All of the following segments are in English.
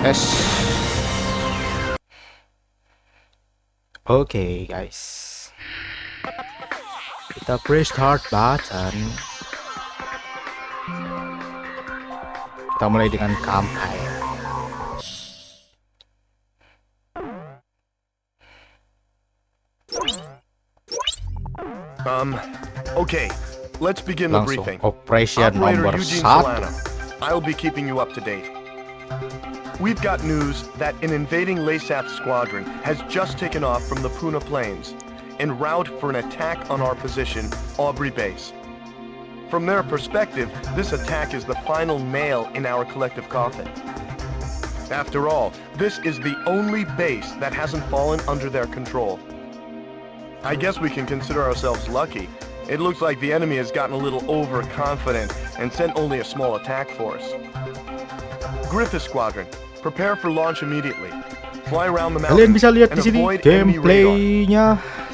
Yes. Oke, guys. Kita press start button. Kita mulai dengan campaign. Okay, let's begin the briefing. Operation Operator nomor Eugene 1. Solano, I'll be keeping you up to date. We've got news that an invading LASAP squadron has just taken off from the Puna Plains, en route for an attack on our position, Aubrey Base. From their perspective, this attack is the final nail in our collective coffin. After all, this is the only base that hasn't fallen under their control. I guess we can consider ourselves lucky. It looks like the enemy has gotten a little overconfident and sent only a small attack force. Griffith Squadron, prepare for launch immediately. Fly around the Kalian mountains bisa lihat and di sini avoid enemy radar. gameplaynya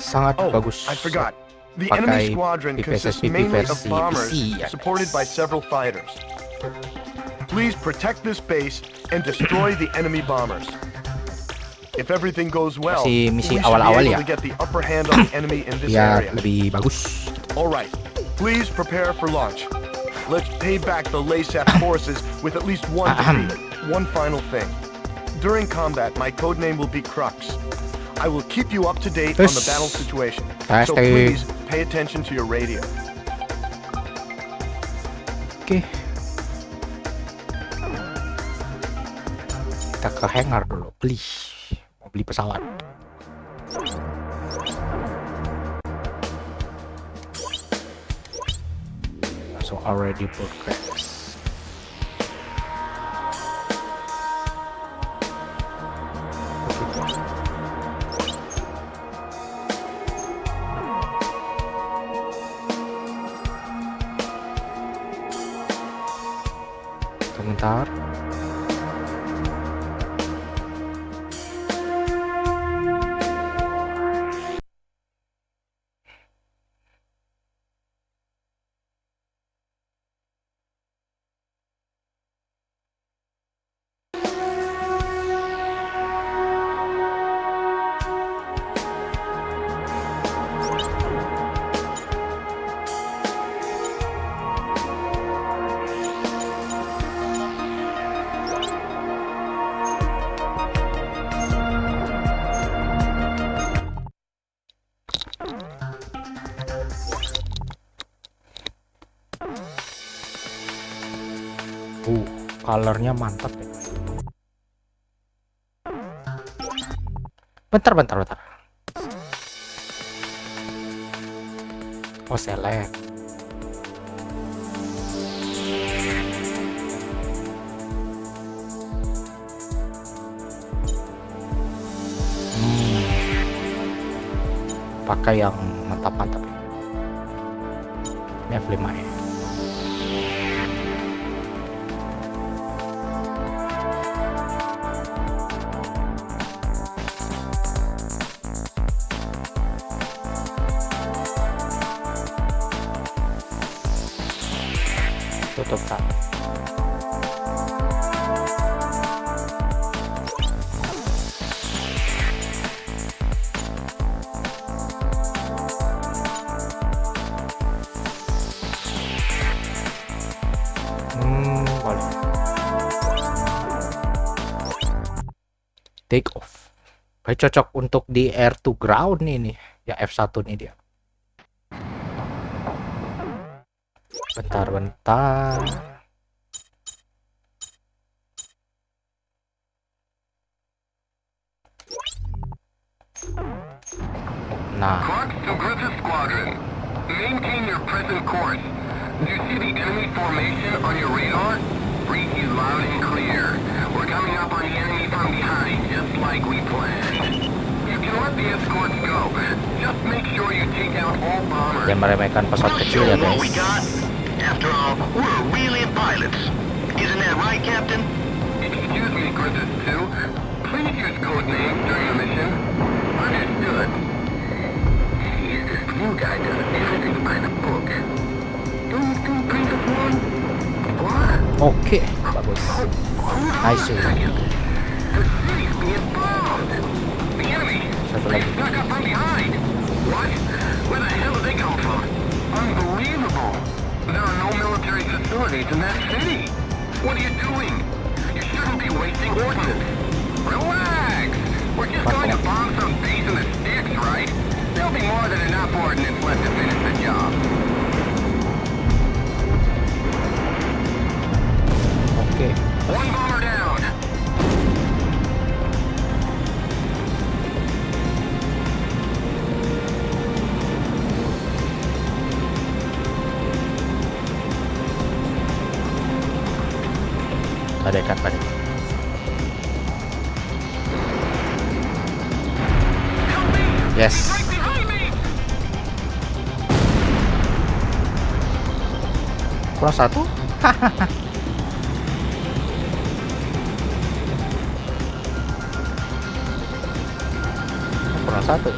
sangat bagus. I forgot. The enemy Pakai squadron consists PSP mainly of versi bombers PC, ya, supported by guys. several fighters. Please protect this base and destroy the enemy bombers. If everything goes well, we Misi should be awal-awal able ya. to get the upper hand on the enemy in this Biar area. lebih bagus. All right, please prepare for launch. Let's pay back the LASAP forces with at least one defeat. One final thing. During combat, my codename will be Crux. I will keep you up to date on the battle situation. So please pay attention to your radio. Oke. Kita ke hangar dulu, mau beli pesawat. So already progress. Sebentar. Colornya mantap ya. Bentar. Oh, select. Pakai yang mantap-mantap ya. Ini F5 ya. Tutup tak. Boleh. Take off. Kayak cocok untuk di air to ground nih ya, F1 nih dia. Bentar. Nah. Crux to Griffith Squadron. Maintain your present course. Do you see the enemy formation on your radar? Read you loud and clear. We're coming up on the enemy from behind, just like we planned. You can let the escorts go. Just make sure you take out all bombers. Yang meremehkan pesawat kecil ya, guys. After all, we're really pilots. Isn't that right, Captain? Excuse me, Griffith 2. Please use code names during the mission. Understood. This new guy does everything by the book. Don't you think Griffith 1? What? Oke, bagus. Nice. The city's being bombed. The enemy. Satu They lagi. snuck up from behind. What? Where the hell did they come from? Unbelievable. There are no military facilities in that city. What are you doing? You shouldn't be wasting ordnance. Relax. We're just going to bomb some base in the sticks, right? There'll be more than enough ordnance left to finish the job. Oke. One bomber down. Ada ikan tadi. Help me! Yes. Right behind me! Kurang satu. Kurang satu.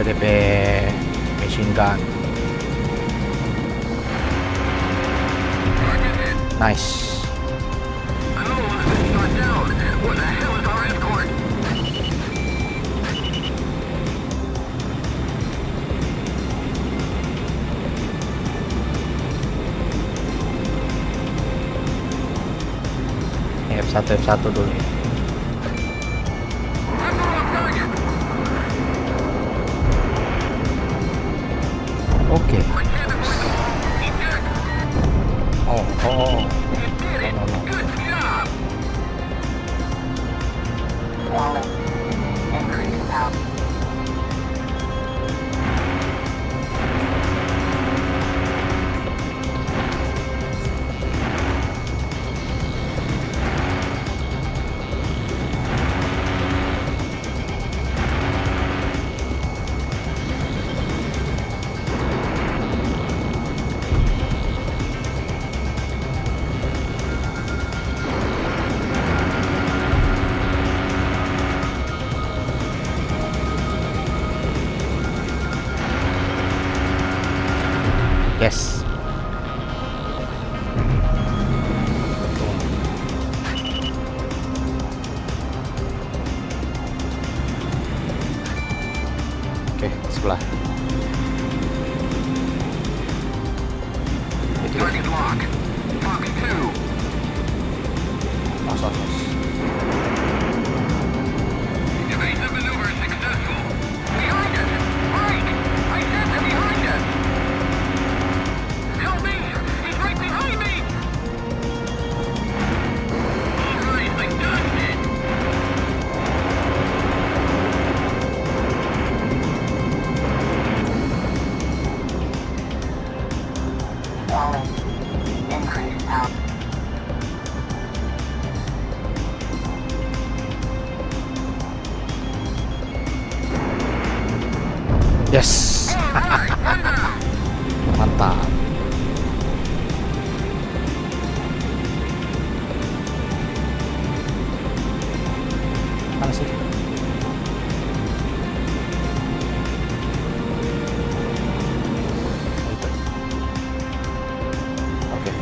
PDP machine gun. Nice. Another one has been shot down. Where the hell is our escort? Ini F1 dulu ya. I'm on target. Oke. My cabin window. He's dead. Oh. You did it. No. Good job. Wallet. Increase out. Yes. Oke, sebelah. Target lock. Fox 2. Mas. Evasive maneuver successful. Behind us! Mike! I said they're behind us! Help me! He's right behind me! Alright, I dodged it! Wallet. Increase out. Yes. Alright, run now! Mantap. Mana sih? Itu. Oke.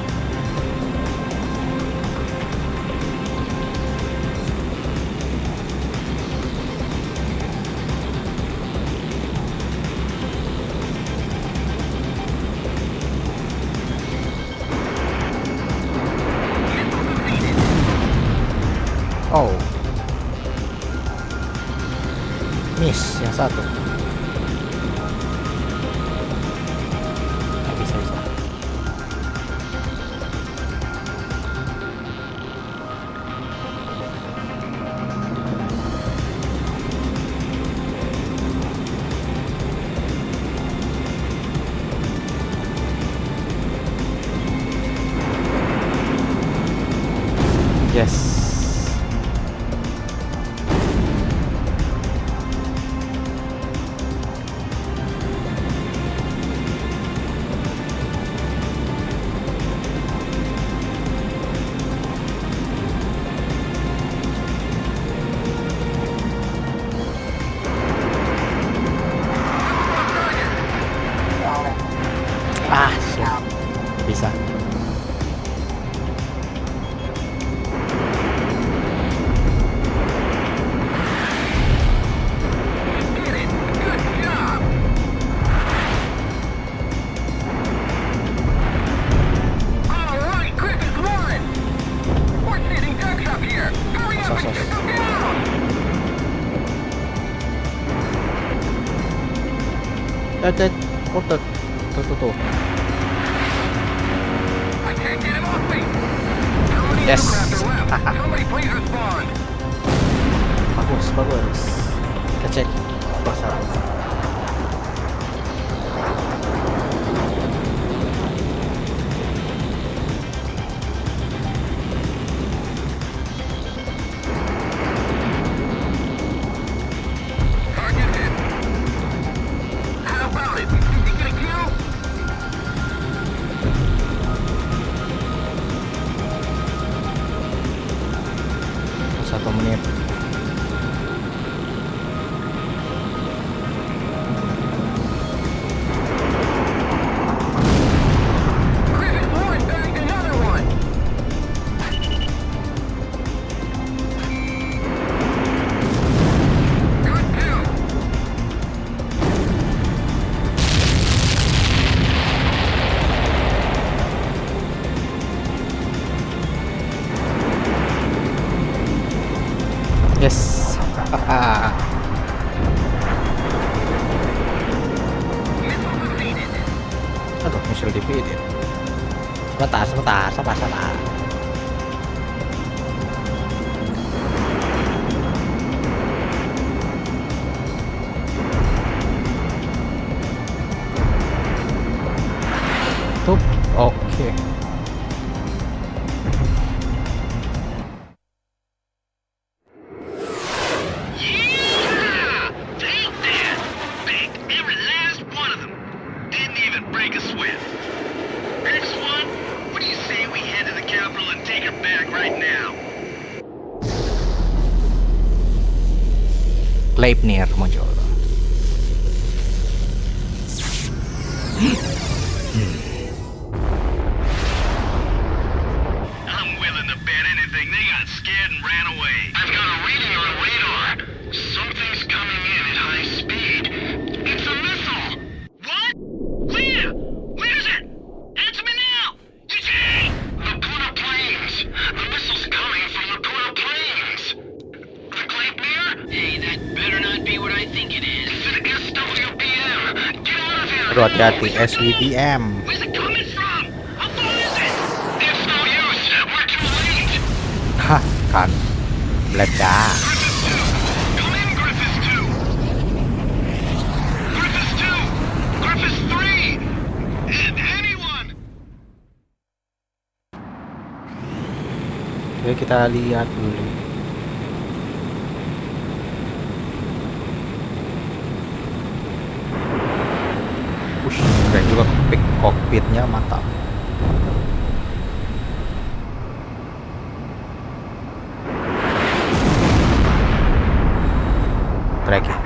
Oh, tuh. I can't get him off me! How many Yes. aircraft are left? Somebody please respond! Bagus. Kita cek persatu. Target hit! How about it? Did you get a kill? Satu menit. Chris Lawrence bagged another one! Good kill! Yes. Missile defeated! Aduh, missile defeated. Sabar. Tuh, oke. Yeah! Take that! Baked every last one of them. Didn't even break a sweat. Next one, what do you say we head to the capital and take her back right now? Gleipnir muncul. I'm willing to bet anything they got scared and ran away. I've got a reading on radar. Something's coming in at high speed. It's a missile! What? Where? Where is it? Answer me now! Eugene! The Puna Plains! The missile's coming from the Puna Plains! The Gleipnir? Hey, that better not be what I think it is. It's an SWBM! Get out of here! Aduh, hati-hati SWBM. Where's it coming from? How far is it? It's no use! We're too late! Hah, kan. Meledak. Griffiths 2! Come in, Griffiths 2! Griffiths 2! Griffiths 3! Anyone! Oke, kita lihat dulu. Keren juga kokpitnya, mantap. Tracking.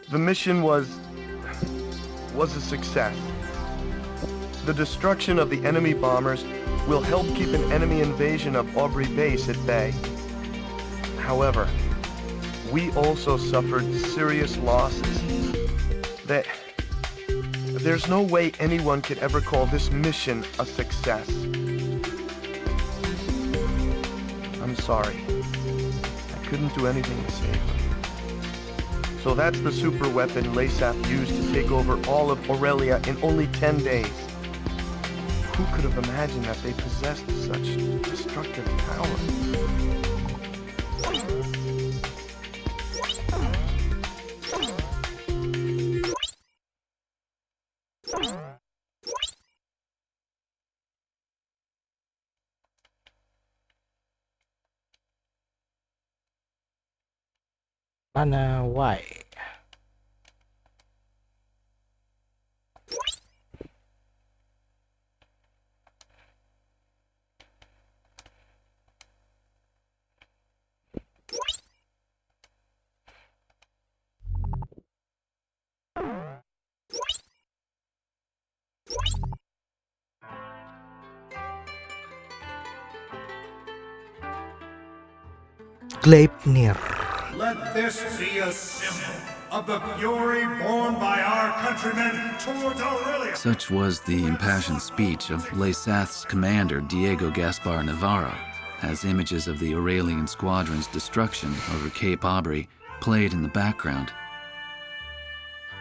The mission was a success. The destruction of the enemy bombers will help keep an enemy invasion of Aubrey Base at bay. However, we also suffered serious losses. There's no way anyone could ever call this mission a success. I'm sorry. I couldn't do anything to save her. So that's the super weapon LASAP used to take over all of Aurelia in only 10 days. Who could have imagined that they possessed such destructive power? Mana Y? Gleipnir. Let this be a symbol of the fury borne by our countrymen towards Aurelia. Such was the impassioned speech of Lesath's commander Diego Gaspar Navarro, as images of the Aurelian squadron's destruction over Cape Aubrey played in the background.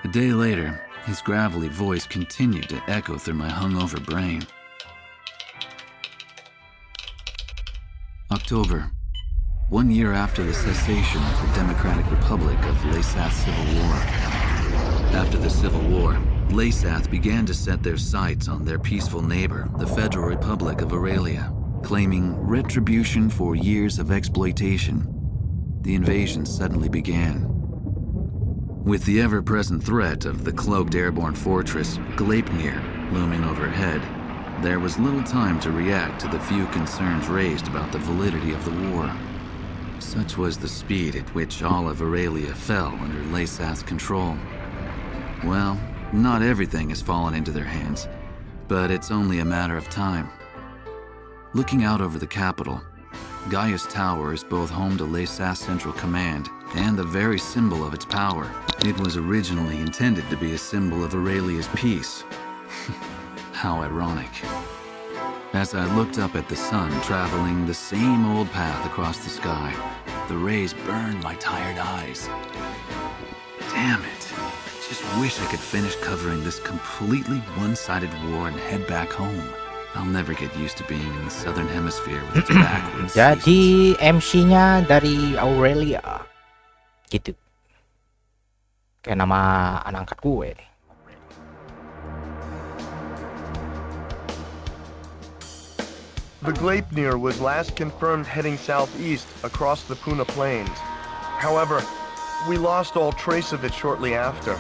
A day later, his gravelly voice continued to echo through my hungover brain. October, 1 year after the cessation of the Democratic Republic of Lesath's civil war. After the Civil War, Lesath began to set their sights on their peaceful neighbor, the Federal Republic of Aurelia, claiming retribution for years of exploitation. The invasion suddenly began. With the ever-present threat of the cloaked airborne fortress Gleipnir looming overhead, there was little time to react to the few concerns raised about the validity of the war. Such was the speed at which all of Aurelia fell under Lesath's control. Well, not everything has fallen into their hands, but it's only a matter of time. Looking out over the capital, Gaius Tower is both home to Lesath's Central Command and the very symbol of its power. It was originally intended to be a symbol of Aurelia's peace. How ironic. As I looked up at the sun traveling the same old path across the sky, the rays burned my tired eyes. Damn it. I just wish I could finish covering this completely one-sided war and head back home. I'll never get used to being in the southern hemisphere with its backwards seasons. Jadi MC-nya dari Aurelia. Gitu. Kayak nama anak angkat gue nih. The Gleipnir was last confirmed heading southeast across the Puna Plains. However, we lost all trace of it shortly after.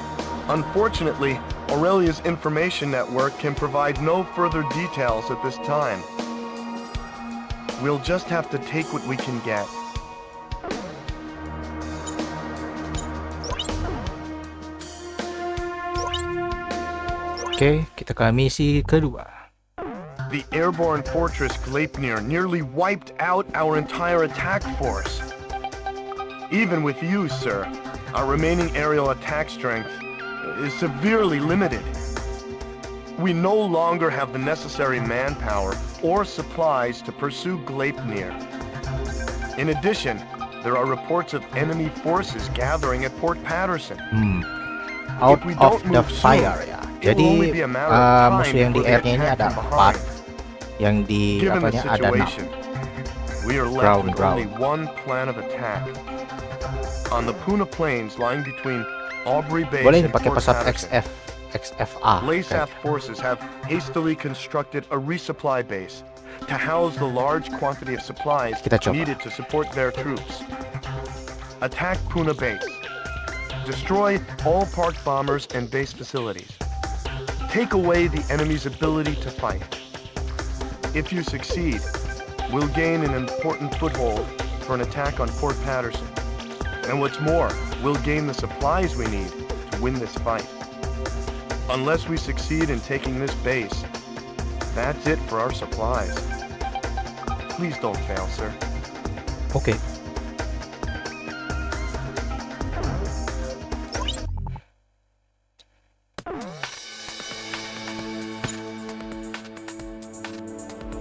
Unfortunately, Aurelia's information network can provide no further details at this time. We'll just have to take what we can get. Oke, kita ke misi kedua. The airborne fortress Gleipnir nearly wiped out our entire attack force. Even with you, sir, our remaining aerial attack strength is severely limited. We no longer have the necessary manpower or supplies to pursue Gleipnir. In addition, there are reports of enemy forces gathering at Port Patterson. Out If we of don't the move fire soon, ya. it will only Jadi be a matter of time musuh yang di before they airnya ini attack ada from 4, behind. yang di Given the apanya ada 6. situation, we are left with Ground. only one plan of attack. On the Puna Plains lying between Aubrey Base Boleh and dipakai Port pesawat Patterson, XFA. Lesath forces have hastily constructed a resupply base to house the large quantity of supplies Kita coba. needed to support their troops. Attack Puna Base. Destroy all parked bombers and base facilities. Take away the enemy's ability to fight. If you succeed, we'll gain an important foothold for an attack on Port Patterson. And what's more, we'll gain the supplies we need to win this fight. Unless we succeed in taking this base, that's it for our supplies. Please don't fail, sir. Oke.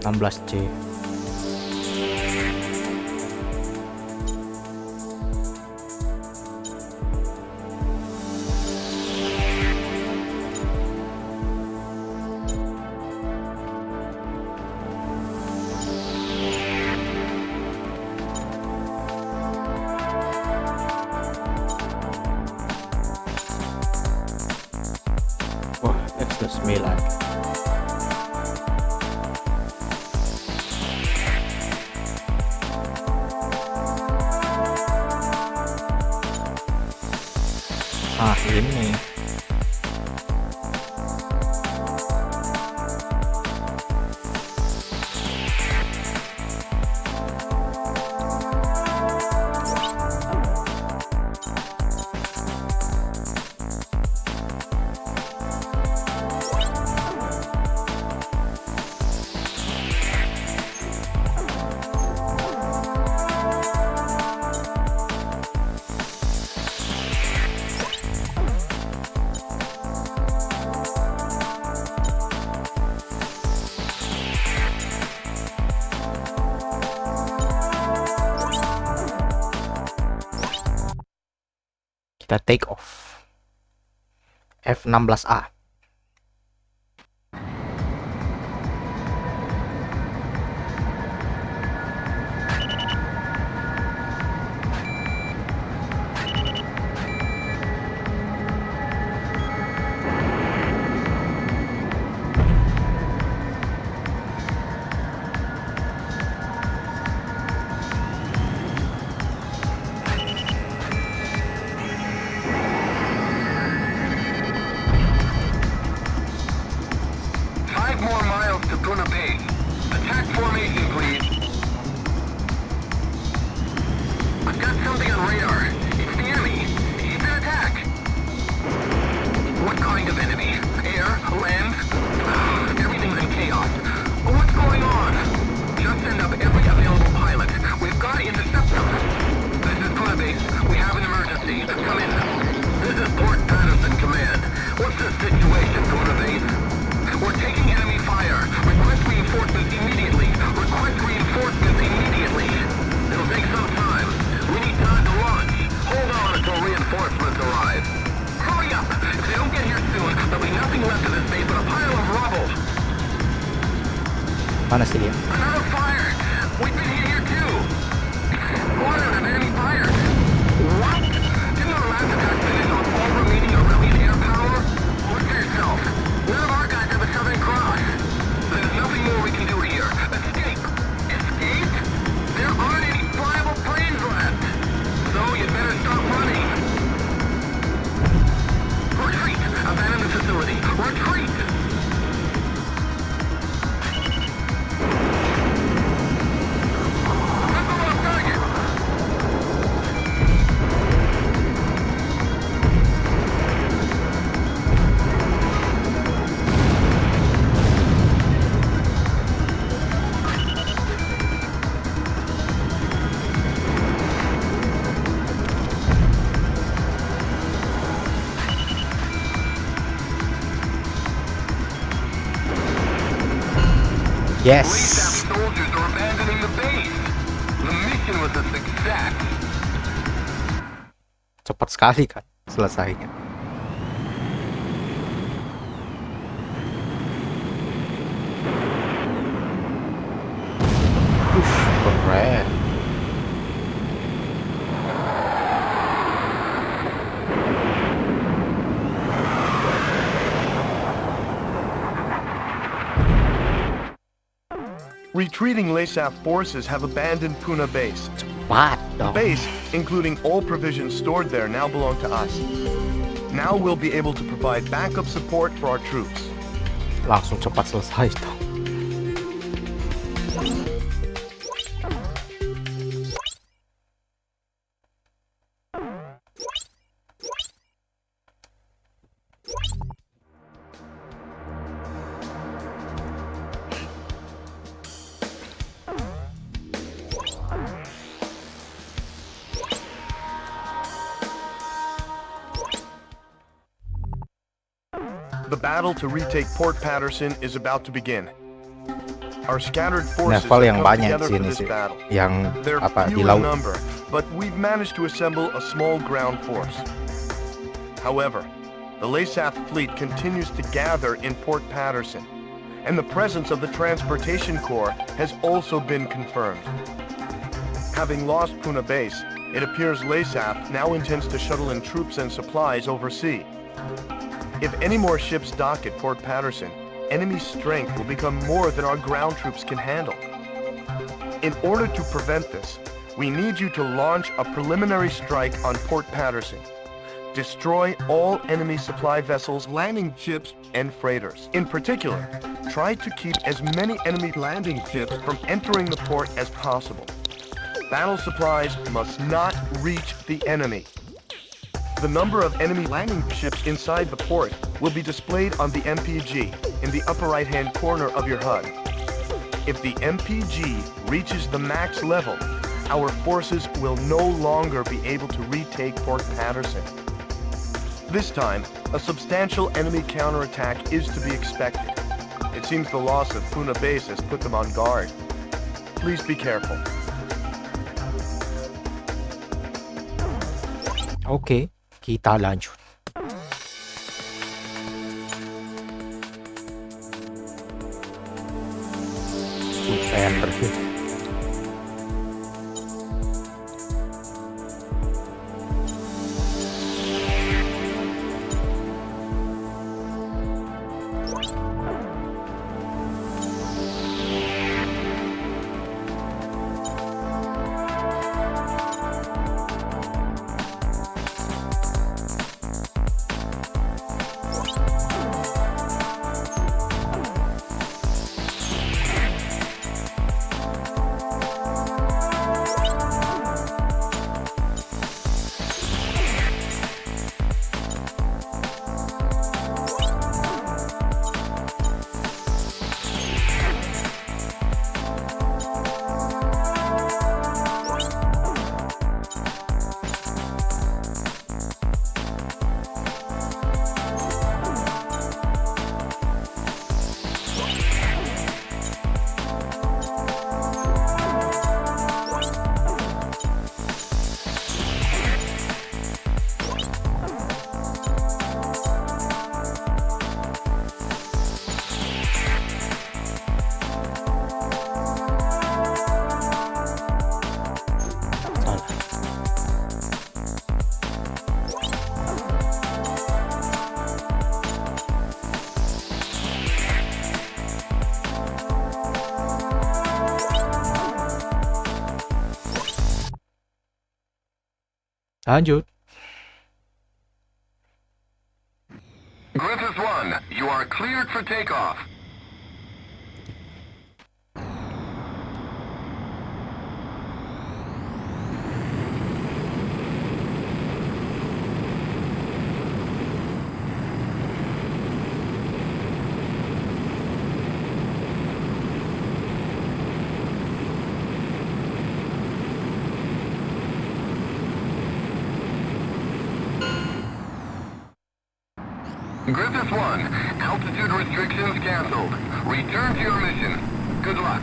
C. Wah, X9. Ini Kita take off. F-16A. Mana sih dia? Another fire! We've been hit here too! Water of enemy fire! What? Didn't our last attack finish on all remaining Aurelian air power? Look for yourself. None of our guys have a Southern Cross. There's nothing more we can do here. Escape! Escape? There aren't any flyable planes left! So you'd better stop running! Retreat! Abandon the facility! Retreat! Yes. Soldiers are abandoning the base. The mission was a success. Cepat sekali kan selesainya. Keren. Retreating LASAF forces have abandoned Puna base. Cepat The dong. base, including all provisions stored there, now belong to us. Now we'll be able to provide backup support for our troops. Langsung cepat selesai dong. The battle to retake Port Patterson is about to begin. Our scattered forces Level have yang come banyak together di for sini this sih. battle. Yang They're apa di few in laut. number, but we've managed to assemble a small ground force. However, the LASAF fleet continues to gather in Port Patterson, and the presence of the Transportation Corps has also been confirmed. Having lost Puna base, it appears LASAF now intends to shuttle in troops and supplies overseas. If any more ships dock at Port Patterson, enemy strength will become more than our ground troops can handle. In order to prevent this, we need you to launch a preliminary strike on Port Patterson. Destroy all enemy supply vessels, landing ships, and freighters. In particular, try to keep as many enemy landing ships from entering the port as possible. Battle supplies must not reach the enemy. The number of enemy landing ships inside the port will be displayed on the MPG in the upper right-hand corner of your HUD. If the MPG reaches the max level, our forces will no longer be able to retake Port Patterson. This time, a substantial enemy counterattack is to be expected. It seems the loss of Puna base has put them on guard. Please be careful. Oke, Kita lanjut. Pengen bersih. Lanjut. Griffith 1, you are cleared for takeoff. Griffith 1, altitude restrictions canceled. Return to your mission. Good luck.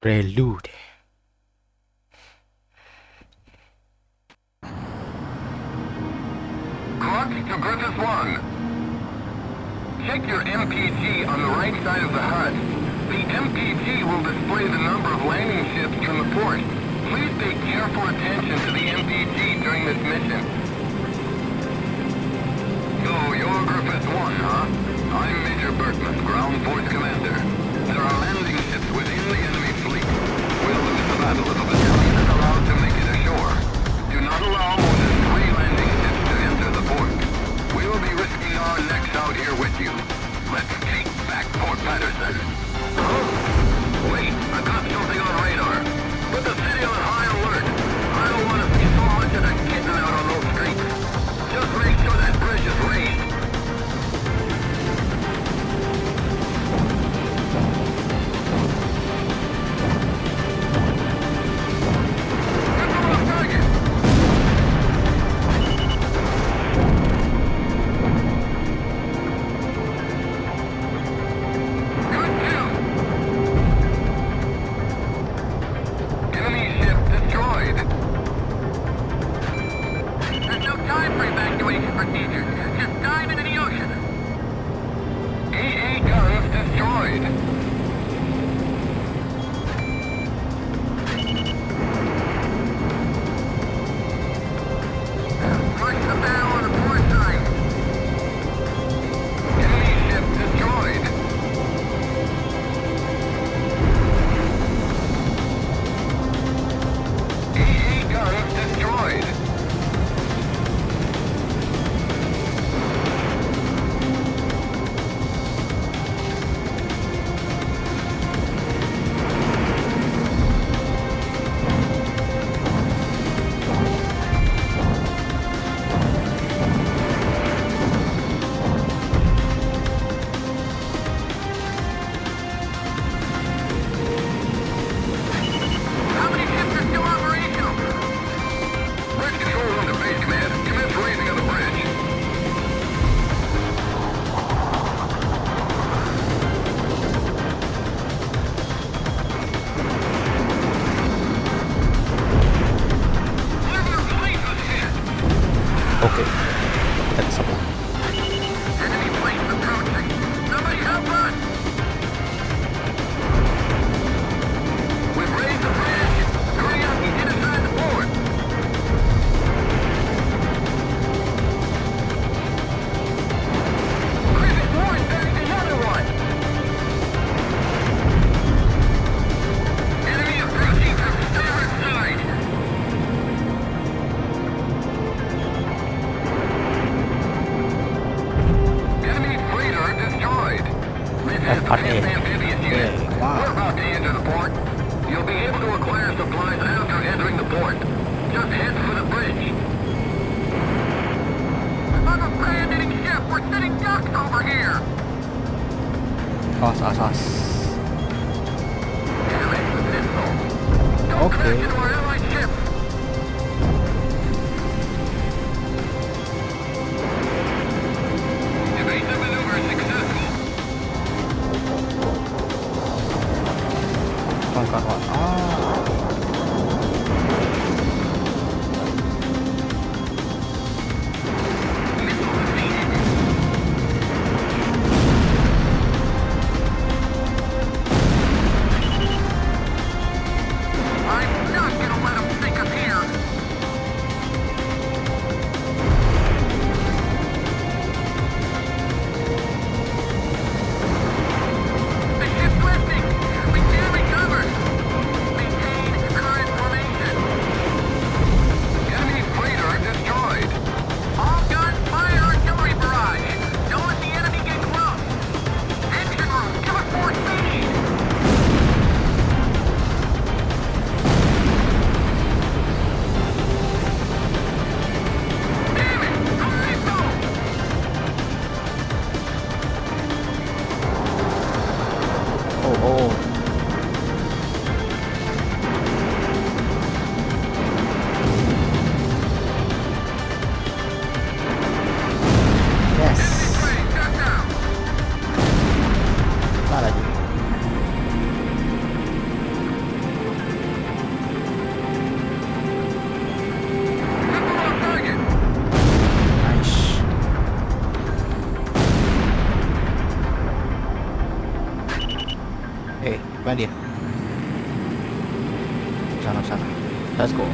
Prelude. Crux to Griffith 1. Check your MPG on the right side of the HUD. The MPG will display the number of landing ships from the port. Please pay careful attention to the MPG during this mission. So, you're Griffith 1, huh? I'm Major Berkman, Ground Force Commander. There are landing ships within the enemy fleet. We'll lose the battle if a battalion is allowed to make it ashore. Do not allow more than 3 landing ships to enter the port. We will be risking our necks out here with you. Let's take back Port Patterson. Huh? Wait, I got something on radar. Put the city on high alert. I don't want to see so much as a kitten out on those streets. Just make sure that bridge is raised. dekat sebelah. Enemy planes approaching. Somebody help us! We've raised the bridge. Hurry up and get inside the fort. Cricket one, there's another one. Enemy approaching from starboard side. Enemy freighter destroyed. This is the FRA. fifth amphibious unit. Wow. We're about to enter the port. You'll be able to acquire supplies after entering the port. Just head for the bridge. I'm a abandoning ship. We're sitting ducks over here. Awas, awas, awas. Damn it, the pistol. Don't Okay. crash into our allied ship. Evasive maneuver successful. Kawan-kawan. Ah. Missile defeated. I'm not gonna let him sink us here. The ship's lifting. We can't recover. Maintain current formation. Enemy freighter destroyed. All guns fire artillery barrage. Don't let the enemy get close. Engine room, give us more speed. Damn it! A missile! Oh, oh. Yes. Plane shut down. Mana lagi? Missile on target. Nice. Mana dia? Sana, sana. Let's go.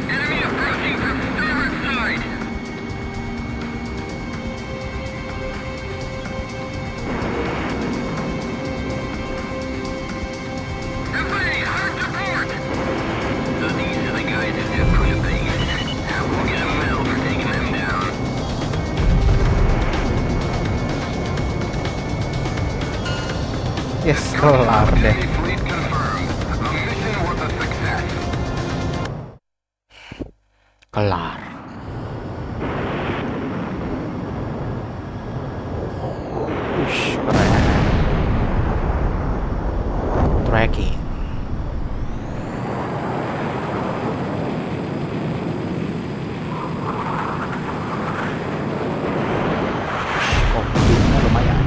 Enemy approaching from starboard side. Everybody, hard to port. So these are the guys that did push Vegas. We'll get a medal for taking them down. Yes, kelar deh. Enemy fleet confirmed. A mission was a success. Kelar. Ush, keren. Tracking. Ush, komputernya lumayan.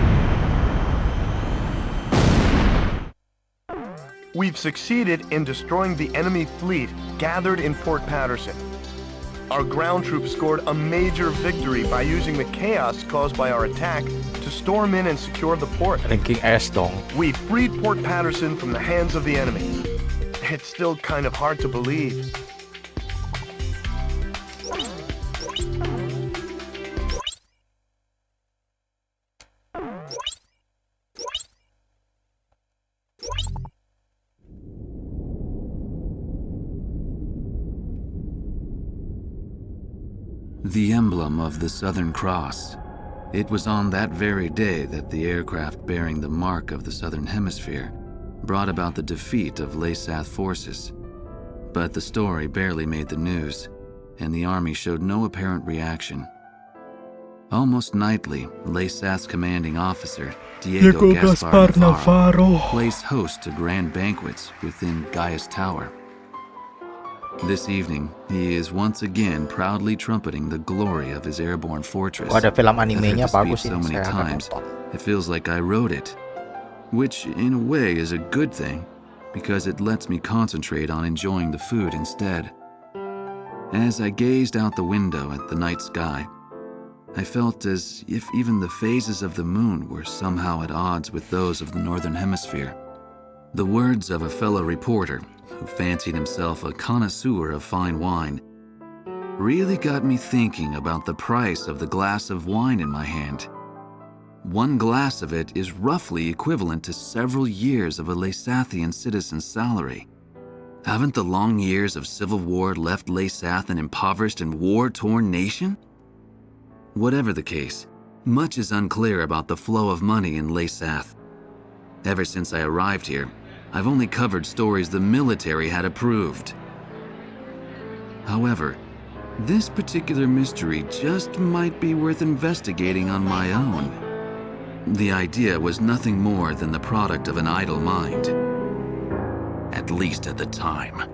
We've succeeded in destroying the enemy fleet gathered in Port Patterson. Our ground troops scored a major victory by using the chaos caused by our attack to storm in and secure the port. Ranking S dong. We freed Port Patterson from the hands of the enemy. It's still kind of hard to believe. The emblem of the Southern Cross. It was on that very day that the aircraft bearing the mark of the Southern Hemisphere brought about the defeat of Laysath forces. But the story barely made the news, and the army showed no apparent reaction. Almost nightly, Laysath's commanding officer, Diego Gaspar Navarro, plays host to grand banquets within Gaius Tower. This evening, he is once again proudly trumpeting the glory of his airborne fortress. Oh, ada film I've heard animenya the speech bagus so ini, many saya akan times, nonton. it feels like I wrote it, which in a way is a good thing because it lets me concentrate on enjoying the food instead. As I gazed out the window at the night sky, I felt as if even the phases of the moon were somehow at odds with those of the Northern Hemisphere. The words of a fellow reporter who fancied himself a connoisseur of fine wine really got me thinking about the price of the glass of wine in my hand. One glass of it is roughly equivalent to several years of a Laysathian citizen's salary. Haven't the long years of civil war left Laysath an impoverished and war-torn nation? Whatever the case, much is unclear about the flow of money in Laysath. Ever since I arrived here, I've only covered stories the military had approved. However, this particular mystery just might be worth investigating on my own. The idea was nothing more than the product of an idle mind. At least at the time.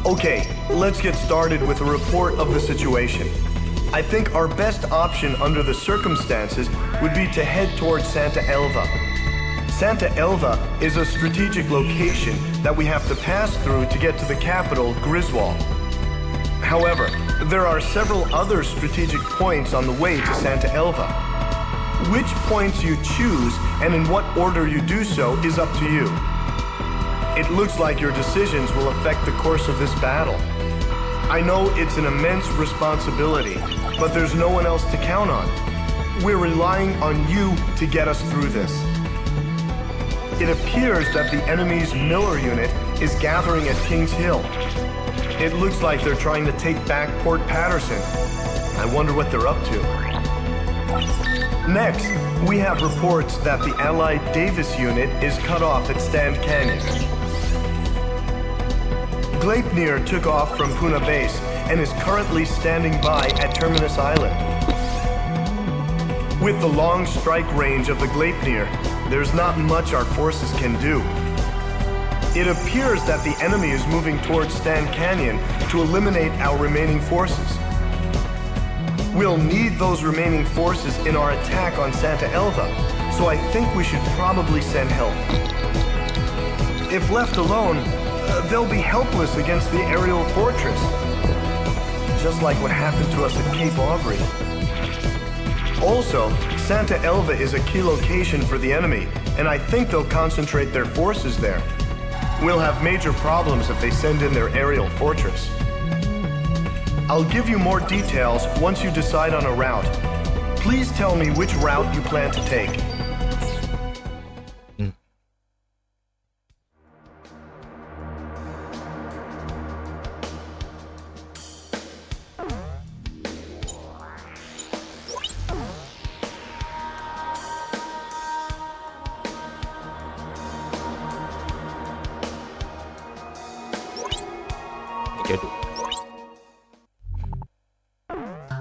Okay, let's get started with a report of the situation. I think our best option under the circumstances would be to head towards Santa Elva. Santa Elva is a strategic location that we have to pass through to get to the capital, Griswold. However, there are several other strategic points on the way to Santa Elva. Which points you choose and in what order you do so is up to you. It looks like your decisions will affect the course of this battle. I know it's an immense responsibility, but there's no one else to count on. We're relying on you to get us through this. It appears that the enemy's Miller unit is gathering at King's Hill. It looks like they're trying to take back Port Patterson. I wonder what they're up to. Next, we have reports that the Allied Davis unit is cut off at Stand Canyon. Gleipnir took off from Puna Base and is currently standing by at Terminus Island. With the long strike range of the Gleipnir, there's not much our forces can do. It appears that the enemy is moving towards Stand Canyon to eliminate our remaining forces. We'll need those remaining forces in our attack on Santa Elva, so I think we should probably send help. If left alone, they'll be helpless against the aerial fortress, just like what happened to us at Cape Aubrey. Also, Santa Elva is a key location for the enemy, and I think they'll concentrate their forces there. We'll have major problems if they send in their aerial fortress. I'll give you more details once you decide on a route. Please tell me which route you plan to take.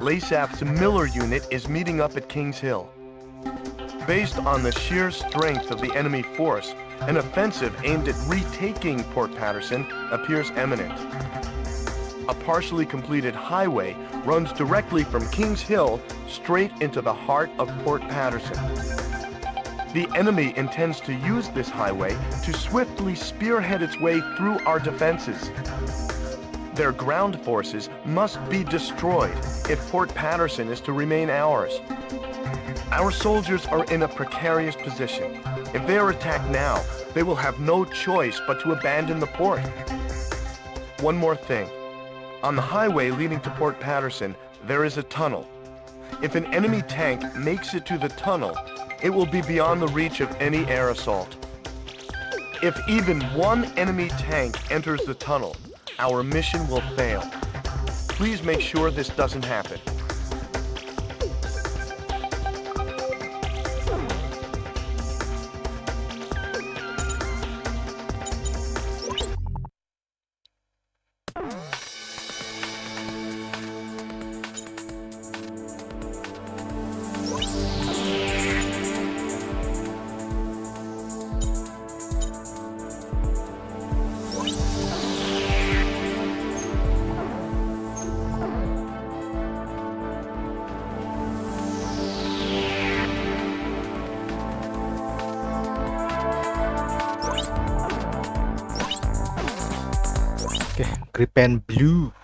Laysath's Miller unit is meeting up at King's Hill. Based on the sheer strength of the enemy force, an offensive aimed at retaking Port Patterson appears imminent. A partially completed highway runs directly from King's Hill straight into the heart of Port Patterson. The enemy intends to use this highway to swiftly spearhead its way through our defenses. Their ground forces must be destroyed if Port Patterson is to remain ours. Our soldiers are in a precarious position. If they are attacked now, they will have no choice but to abandon the port. One more thing. On the highway leading to Port Patterson, there is a tunnel. If an enemy tank makes it to the tunnel, it will be beyond the reach of any air assault. If even one enemy tank enters the tunnel, our mission will fail. Please make sure this doesn't happen. Gripen Blue.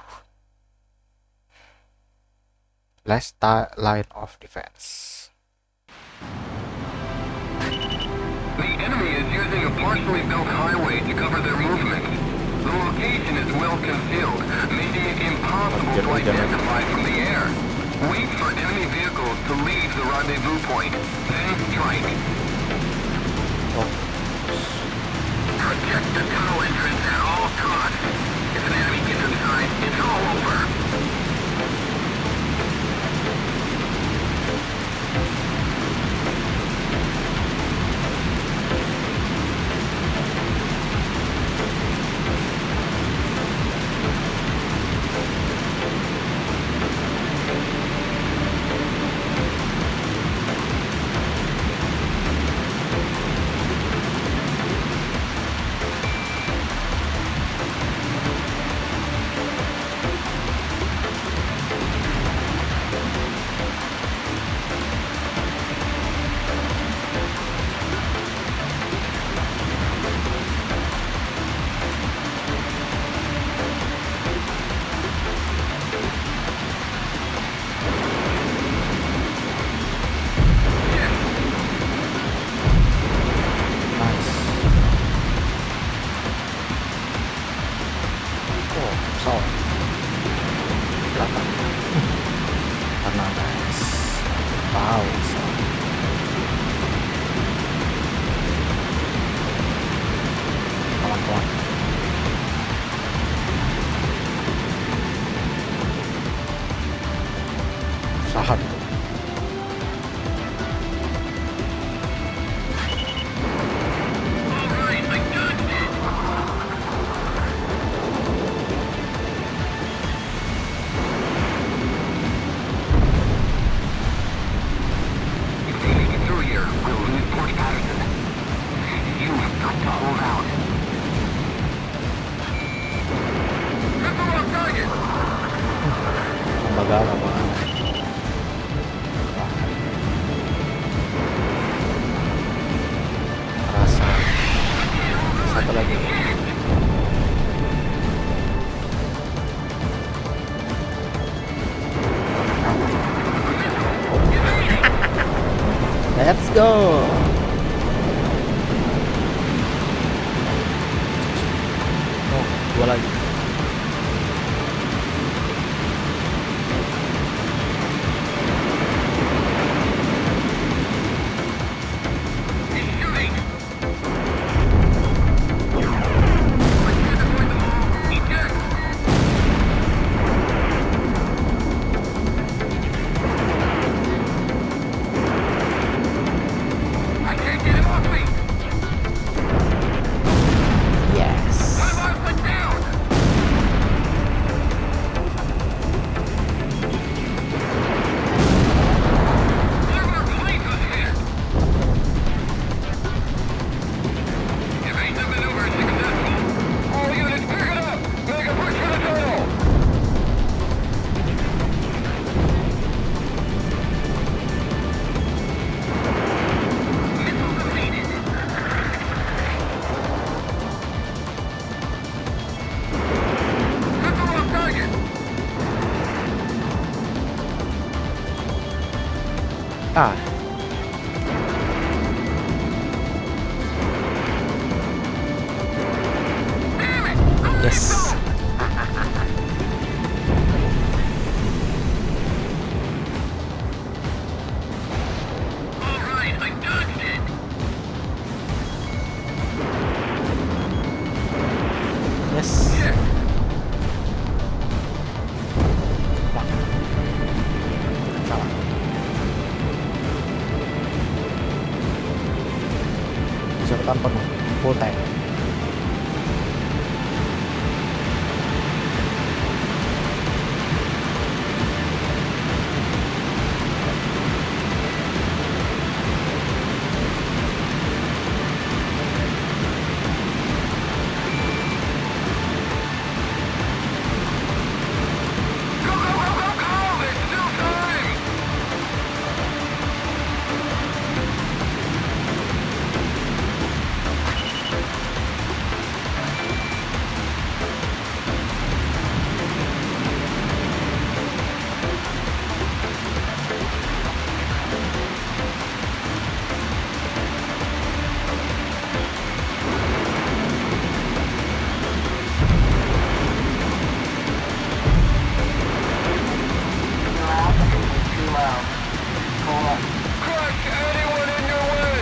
Last line of defense. The enemy is using a partially built highway to cover their movement. The location is well concealed, making it impossible to identify from the air. Wait for enemy vehicles to leave the rendezvous point, then strike. Protect the tunnel entrance at all costs. If an enemy gets inside, it's all over. Let's go. Oh, dua lagi. Ah. Yes. Alright, I dodged it. Yes. Yeah. Salah. Bisa bertahan penuh. Full tank. anyone in your way!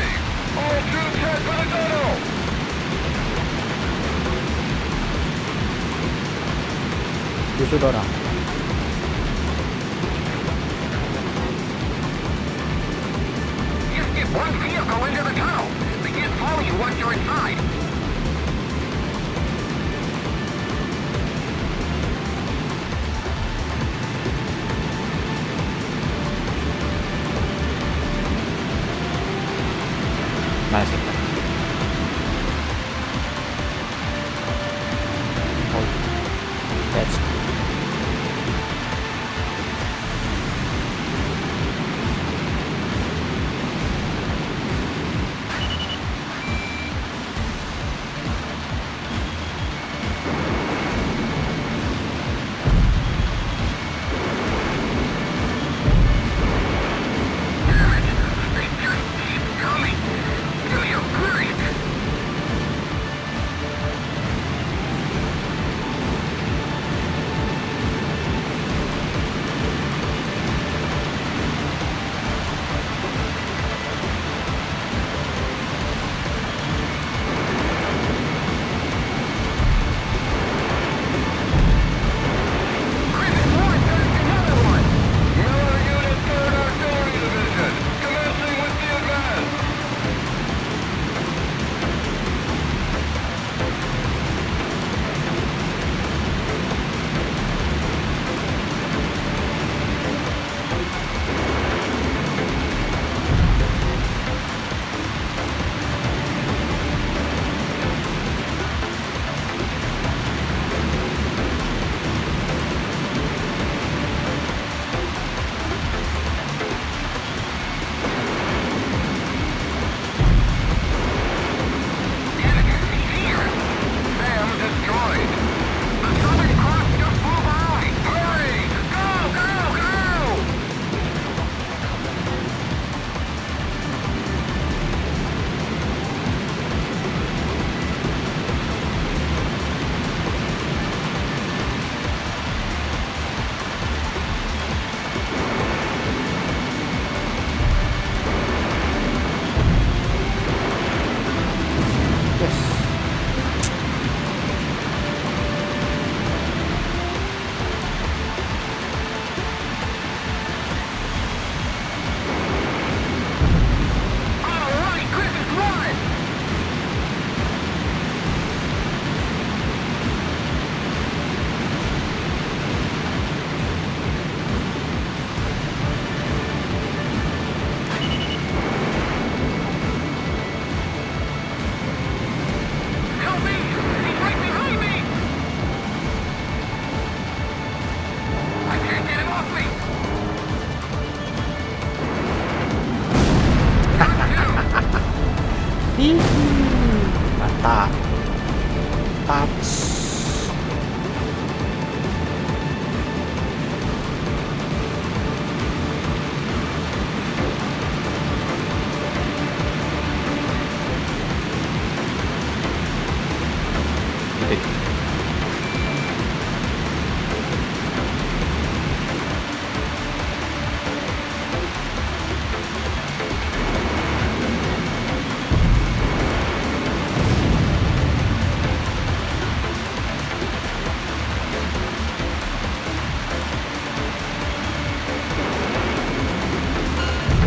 All troops head for the tunnel! Susunod ah. Just get one vehicle into the tunnel. Begin flowing once you're inside. Mana sih? Oh, that's They just keep coming. Give me a break. Crisis 1, there's another one. Miller Unit 3rd Artillery Division. Commencing with the advance. Here. Sam destroyed. The Southern Cross just flew by. Hurry! Go, go, go! yes. All right, Crisis 1! Help me! He's right behind me! I can't get him off me! Mantap. Taps.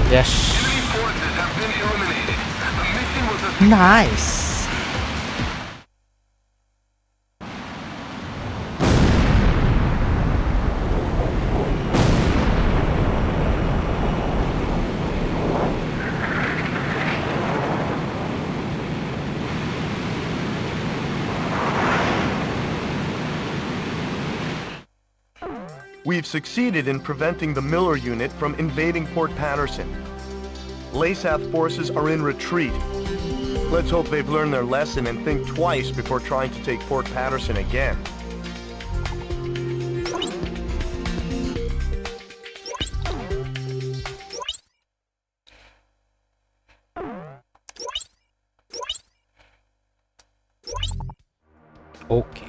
Yes. Enemy forces have been eliminated. The mission was a Nice. We've succeeded in preventing the Miller Unit from invading Port Patterson. Laysath forces are in retreat. Let's hope they've learned their lesson and think twice before trying to take Port Patterson again. Okay.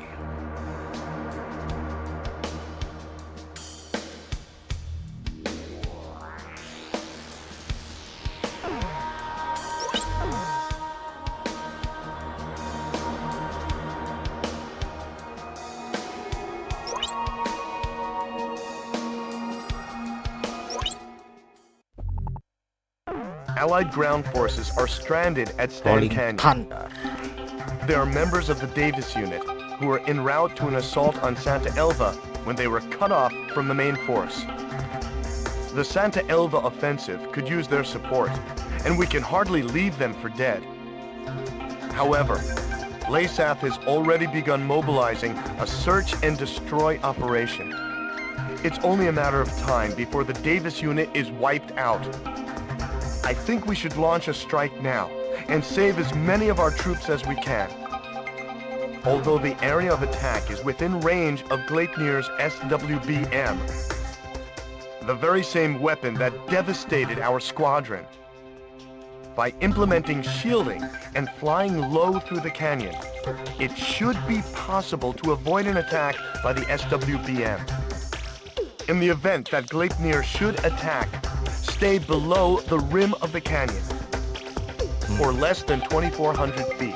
Allied ground forces are stranded at Stan Rolling Canyon. Thunder. They are members of the Davis Unit who were en route to an assault on Santa Elva when they were cut off from the main force. The Santa Elva offensive could use their support, and we can hardly leave them for dead. However, LASAF has already begun mobilizing a search and destroy operation. It's only a matter of time before the Davis Unit is wiped out. I think we should launch a strike now and save as many of our troops as we can. Although the area of attack is within range of Gleipnir's SWBM, the very same weapon that devastated our squadron. By implementing shielding and flying low through the canyon, it should be possible to avoid an attack by the SWBM. In the event that Gleipnir should attack, stay below the rim of the canyon, or less than 2,400 feet.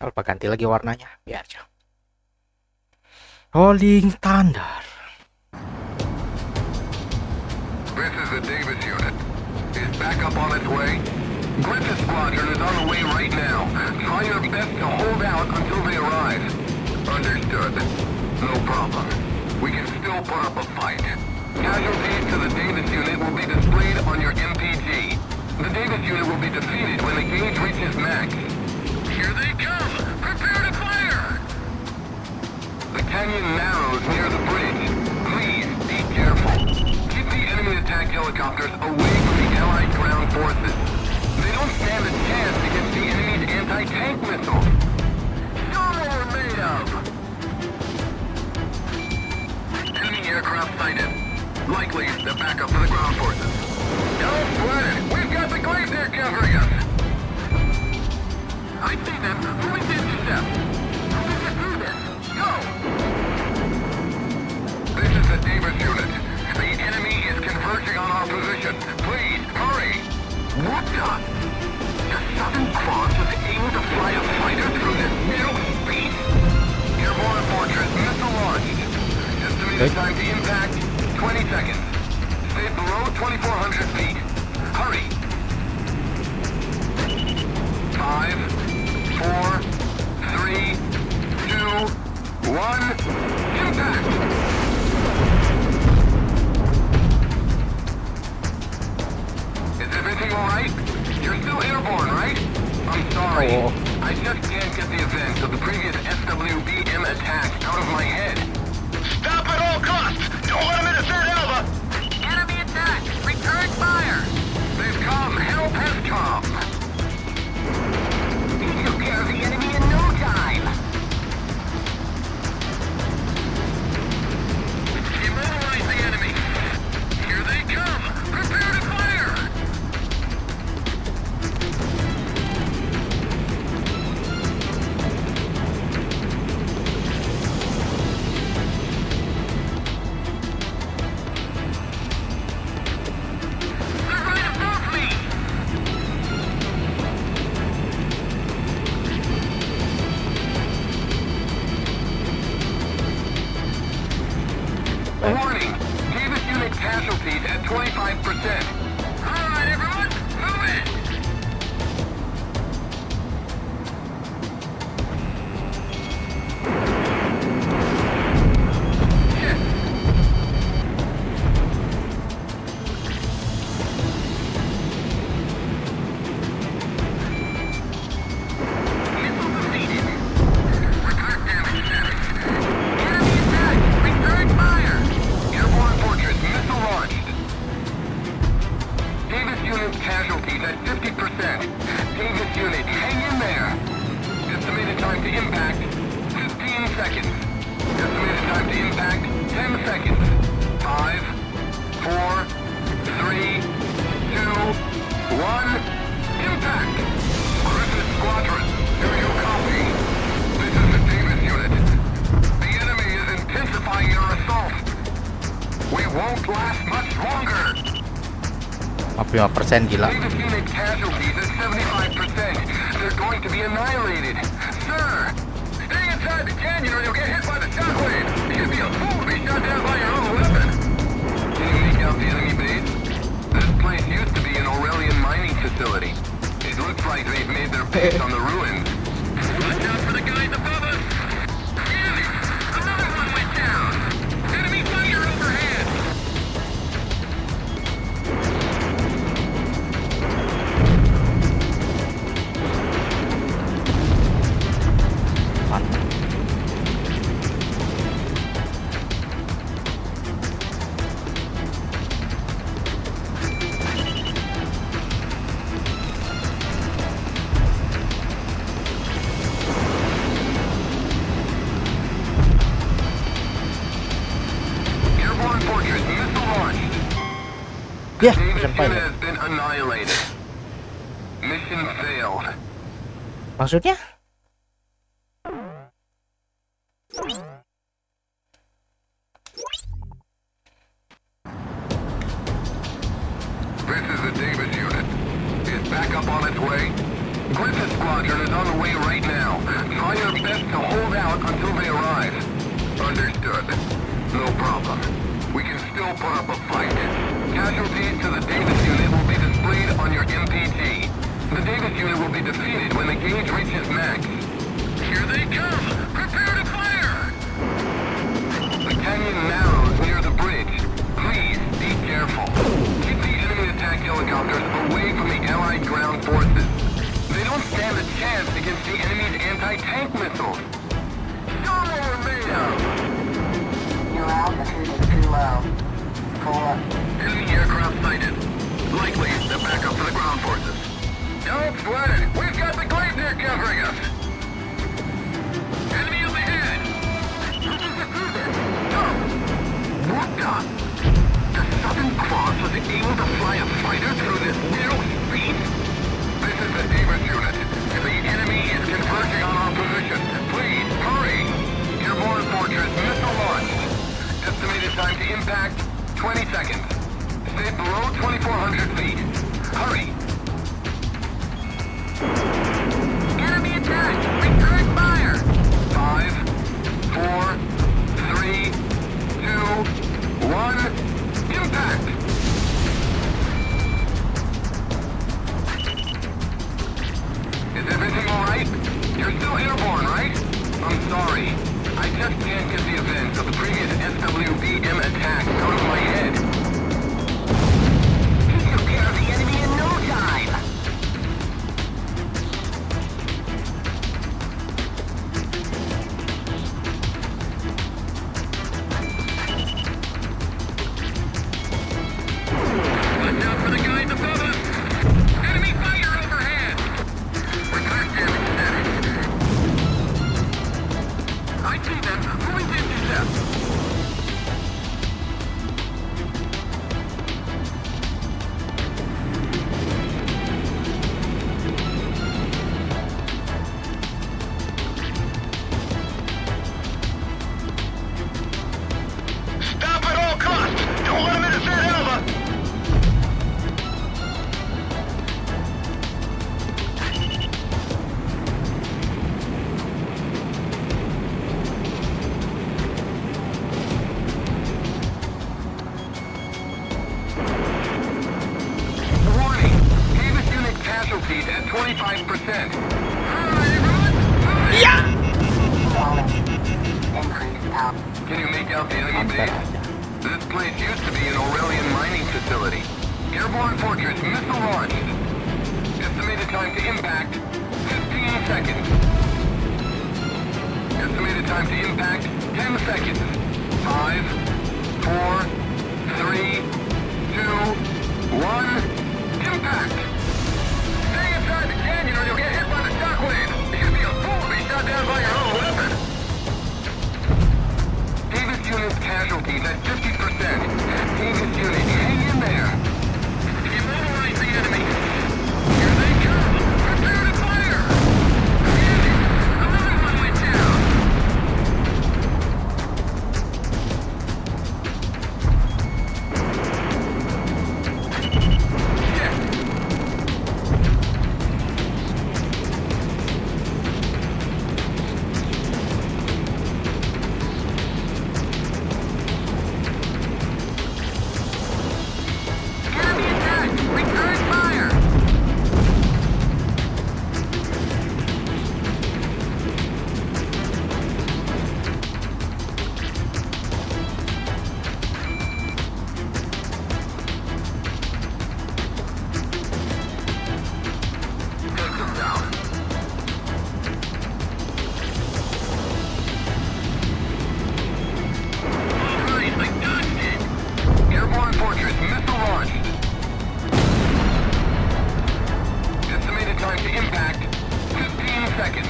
Apa ganti lagi warnanya? Biar aja. Rolling Thunder. This is the Davis unit. Is backup on its way? Griffith Squadron is on the way right now. Try your best to hold out until they arrive. Understood. No problem. We can still put up a fight. Casualties to the Davis unit will be displayed on your MPG. The Davis unit will be defeated when the gauge reaches max. Here they come! Prepare to fire! The canyon narrows near the bridge. Please, be careful. Keep the enemy attack helicopters away from the Allied ground forces. They don't stand a chance against the enemy's anti-tank missiles. Show them what we're made of! Enemy aircraft sighted. Likely the backup for the ground forces. Don't sweat it! We've got the Glacier covering us! I see them. Moving to intercept. Moving to do this. Go! This is the Davis unit. The enemy is converging on our position. Please, hurry! What the? The Southern Cross was able to fly a fighter through this narrow space? Airborne Fortress missile launched. Estimated time to impact, 20 seconds. Stay below 2,400 feet. Hurry! 5, 4, 3, 2, 1, impact! Is everything alright? You're still airborne, right? I'm sorry. Oh. I just can't get the events of the previous SWBM attack out of my head. Stop at all costs! Don't let them intercept Alva! Enemy attack! Return fire! They've come! Help has come! We took care of the enemy in no time! Immobilize the enemy! Here they come! Prepare to fire! They're right above me! unit casualties at 50%. Davis unit, hang in there. Estimated time to impact, 15 seconds. Estimated time to impact, 10 seconds. 5, 4, 3, 2, 1, impact! Griffith Squadron, do you copy? This is the Davis unit. The enemy is intensifying their assault. We won't last much longer. 50% gila. Davis unit casualties at 75%. They're going to be annihilated. Sir, stay inside the canyon or you'll get hit by the shockwave. You'd be a fool to be shot down by your own weapon. Can you make out the enemy base? This place used to be an Aurelian mining facility. It looks like they've made their base on the ruins. Watch out for the guys above us! Damn it! Another one went down! Enemy fire overhead! Mantap. Airborne Fortress missile launched. Ya, Davis pesan unit pilot. has been annihilated. Mission failed. Maksudnya? This is the Davis unit. Is backup on its way? Griffith Squadron is on the way right now. Try your best to hold out until they arrive. Understood. No problem. We can still put up a fight. Casualties to the Davis unit will be displayed on your MPG. The Davis unit will be defeated when the gauge reaches max. Here they come! Prepare to fire! The canyon narrows near the bridge. Please, be careful. Keep the enemy attack helicopters away from the Allied ground forces. They don't stand a chance against the enemy's anti-tank missiles. Show them what we're made of! Your altitude is too low. Enemy aircraft sighted. Likely the backup for the ground forces. Don't sweat it. We've got the glacier covering us. Enemy up ahead. What the? The Southern Cross was able to fly a fighter through this narrow street? This is the Davis unit. The enemy is converging on our position. Please, hurry. Airborne Fortress missile launched. Estimated time to impact, 20 seconds. Stay below 2,400 feet. Hurry. Enemy attack! Return fire! 5, 4, 3, 2, 1, impact! Is everything alright? You're still airborne, right? I'm sorry. I just can't get the events of the previous SWBM attack out of my head. He took care of the enemy in no time! Watch out for the guys above us! Enemy fire overhead! Request damage status. I see them. Moving to intercept. Stop at all costs! Don't let them intercept Alpha! Warning! Davis unit casualties at 25%. Alright, everyone! Can you make out the enemy Hampir base? aja. This place used to be an Aurelian mining facility. Airborne Fortress missile launched. Estimated time to impact, 15 seconds. Estimated time to impact, 10 seconds. 5, 4, 3, 2, 1, impact! Stay inside the canyon or you'll get hit by the shockwave! You'd be a fool to be shot down by your own weapon! Davis unit's casualties at 50%. Davis unit, hang in there! Immobilize the enemy! Here they come! Prepare to fire! Another one went down! Enemy attack! Return fire! Take them down. Alright, I dodged it! Airborne Fortress, missile launched! Estimated time to impact, 15 seconds.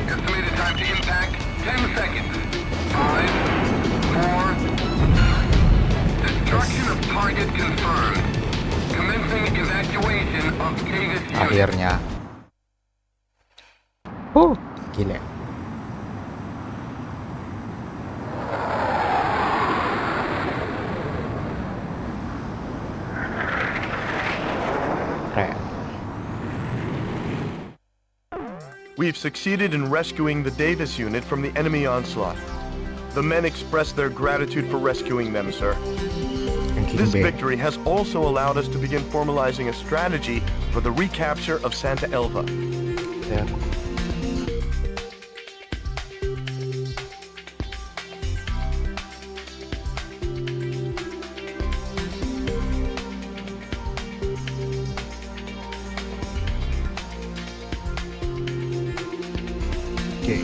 Estimated time to impact, 10 seconds. 5, 4... Destruction of target confirmed. Commencing evacuation of Davis unit. Akhirnya. Gila. Keren. We've succeeded in rescuing the Davis unit from the enemy onslaught. The men express their gratitude for rescuing them, sir. Ranking This B. victory has also allowed us to begin formalizing a strategy for the recapture of Santa Elva. Ya. Oke.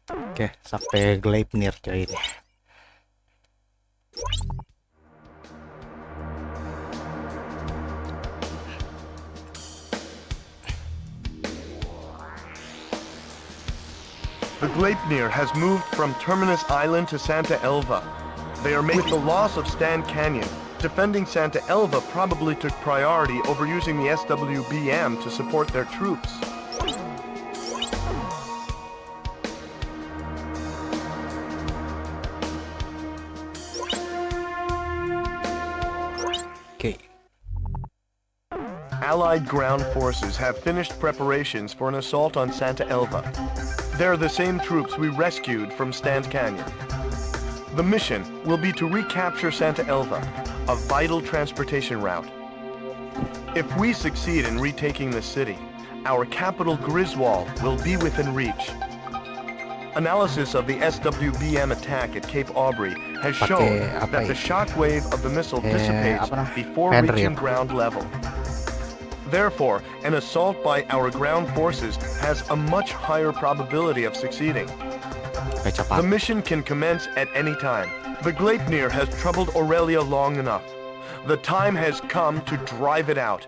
Oke, sampai Gleipnir coy ini. The Gleipnir has moved from Terminus Island to Santa Elva. They are with the loss of Stan Canyon. Defending Santa Elva probably took priority over using the SWBM to support their troops. Oke. Allied ground forces have finished preparations for an assault on Santa Elva. They're the same troops we rescued from Stan Canyon. The mission will be to recapture Santa Elva, a vital transportation route. If we succeed in retaking the city, our capital Griswold will be within reach. Analysis of the SWBM attack at Cape Aubrey has shown that the shockwave of the missile dissipates before reaching ground level. Therefore, an assault by our ground forces has a much higher probability of succeeding. Oke, cepat. The mission can commence at any time. The Gleipnir has troubled Aurelia long enough. The time has come to drive it out.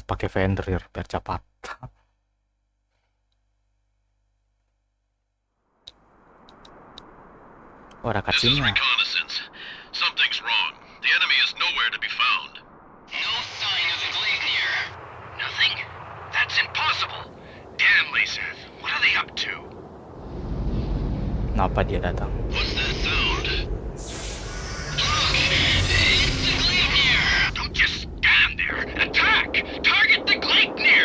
Pakai Fenrir biar cepat. Oh, ada This is cutscene-nya. reconnaissance. Something's wrong. The enemy is nowhere to be found. No sign of the Gleipnir. Nothing? That's impossible. Damn, Lasath. What are they up to? Kenapa dia datang? What's that sound? Look! It's the Gleipnir! Don't just stand there! Attack! Target the Gleipnir!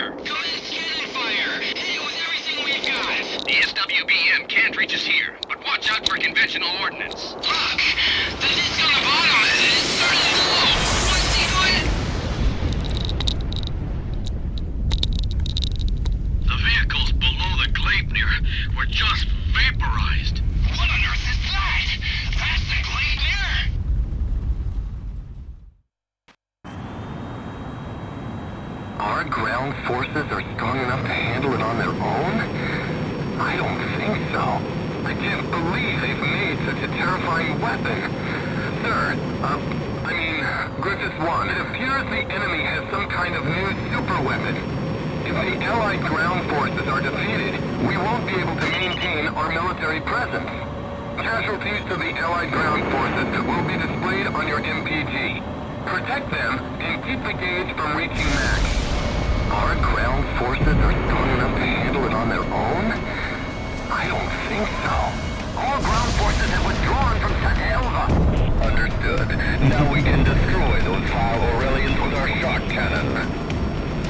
conventional ordnance. Look! The disc on the bottom is starting to low! What's he doing? The vehicles below the Gleipnir were just vaporized. What on earth is that? That's the Gleipnir? Our ground forces are strong enough to handle it on their own? I don't think so. I can't believe they've made such a terrifying weapon. Sir, Griffiths 1, it appears the enemy has some kind of new super weapon. If the Allied ground forces are defeated, we won't be able to maintain our military presence. Casualties to the Allied ground forces will be displayed on your MPG. Protect them and keep the gauge from reaching max. Our ground forces are strong enough to handle it on their own? I don't think so. All ground forces have withdrawn from Santa Elva. Understood. Now we can destroy those vile Aurelians with our shock cannon.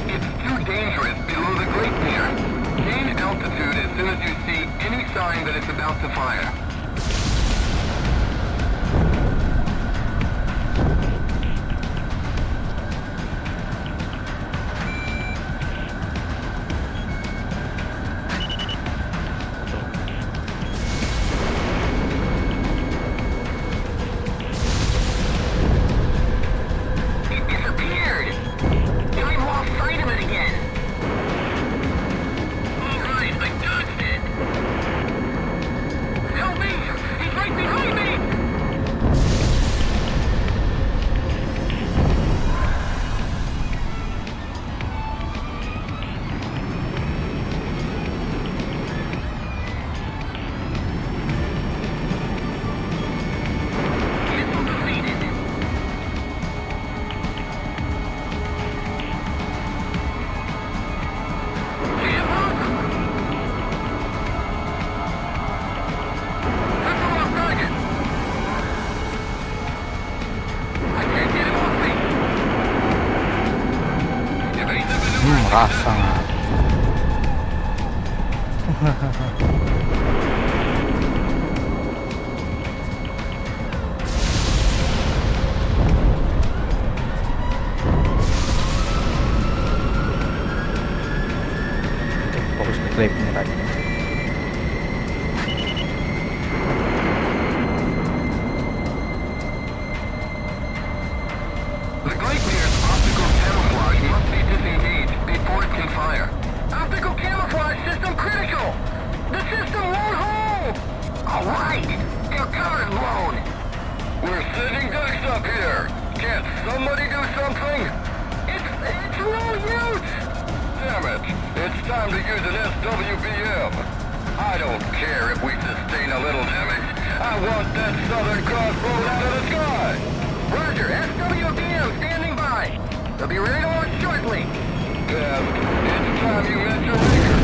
It's too dangerous below the Gleipnir. Gain altitude as soon as you see any sign that it's about to fire. Rasa nga. Fokus ke clip nih tadi. The Gleipnir's optical camouflage must be disengaged before it can fire. Optical camouflage system critical! The system won't hold! Alright! Your cover's blown! We're sending ducks up here! Can't somebody do something? It's no use! Damn it! It's time to use an SWBM! I don't care if we sustain a little damage! I want that Southern Cross blown out of the sky! Roger, SWBM standing by! They'll be ready to launch shortly! Damn, it's time you met your maker!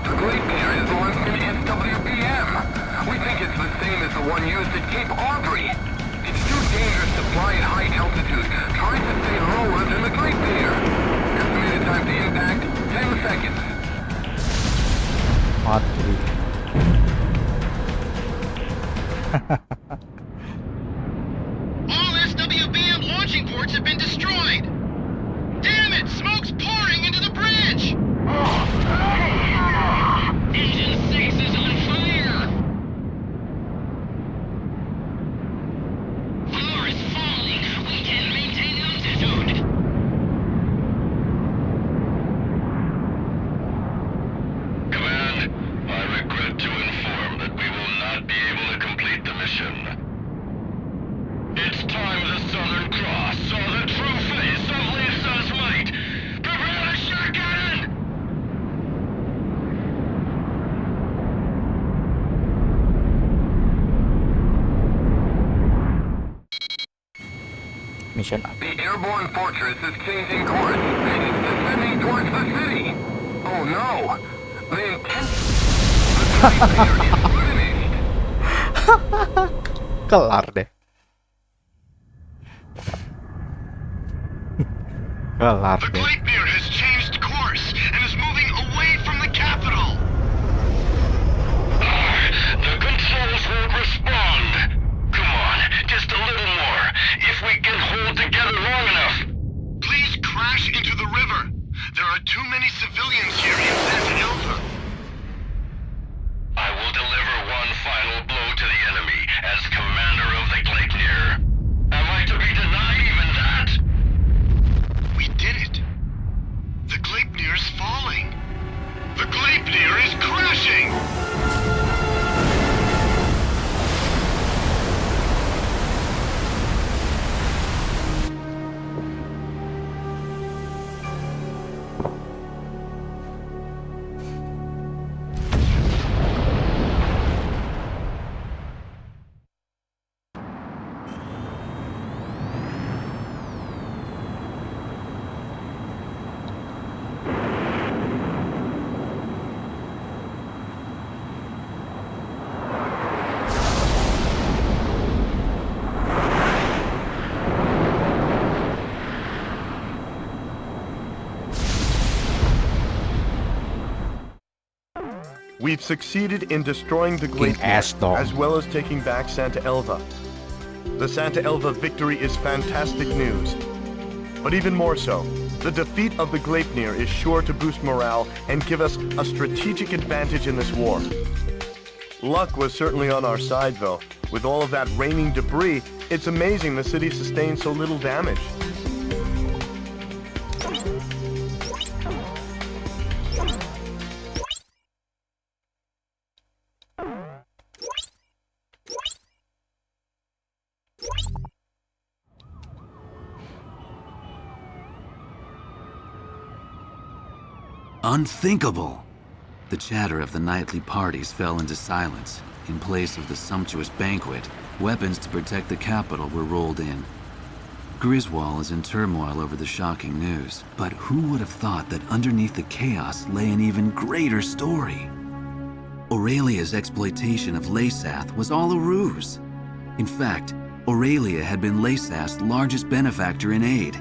The Gleipnir is launched an SWBM! We think it's the same as the one used at Cape Aubrey! It's too dangerous to fly at high altitude. Try to stay lower than the Gleipnir! Estimated time to impact, 10 seconds. Mati. All SWBM launching ports have been destroyed! Damn it! Smoke's pouring into the bridge! Engine 6 is on fire! Power is falling! We can't maintain altitude! Command, I regret to inform that we will not be able to complete the mission. It's time the Southern Cross saw the true face of Lisa's might! Prepare the shock cannon! Mission up. The airborne fortress is changing course. It's descending towards the city. Oh no! The intent... The Gleipnir is finished! Kelar deh. Kelar The deh. Gleipnir has changed course and is hold together long enough. Please crash into the river. There are too many civilians here in Santa Elva. I will deliver one final blow to the enemy as commander of the Gleipnir. Am I to be denied even that? We did it. The Gleipnir's falling. The Gleipnir is crashing! We've succeeded in destroying the ass Gleipnir, dog. as well as taking back Santa Elva. The Santa Elva victory is fantastic news. But even more so, the defeat of the Gleipnir is sure to boost morale and give us a strategic advantage in this war. Luck was certainly on our side though. With all of that raining debris, it's amazing the city sustained so little damage. Unthinkable! The chatter of the nightly parties fell into silence. In place of the sumptuous banquet, weapons to protect the capital were rolled in. Griswold is in turmoil over the shocking news, but who would have thought that underneath the chaos lay an even greater story? Aurelia's exploitation of Laysath was all a ruse. In fact, Aurelia had been Laysath's largest benefactor in aid.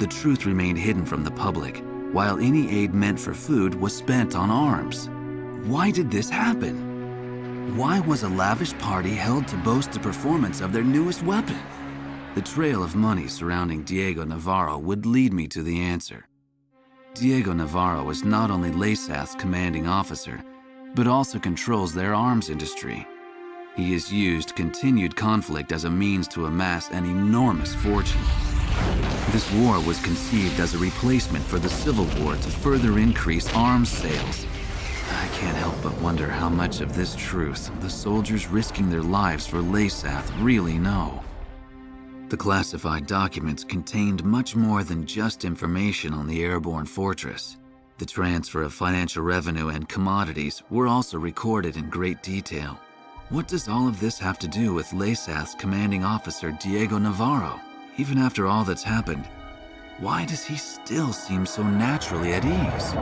The truth remained hidden from the public, while any aid meant for food was spent on arms. Why did this happen? Why was a lavish party held to boast the performance of their newest weapon? The trail of money surrounding Diego Navarro would lead me to the answer. Diego Navarro is not only Laysath's commanding officer, but also controls their arms industry. He has used continued conflict as a means to amass an enormous fortune. This war was conceived as a replacement for the Civil War to further increase arms sales. I can't help but wonder how much of this truth the soldiers risking their lives for Laysath really know. The classified documents contained much more than just information on the airborne fortress. The transfer of financial revenue and commodities were also recorded in great detail. What does all of this have to do with Laysath's commanding officer Diego Navarro? Even after all that's happened, why does he still seem so naturally at ease?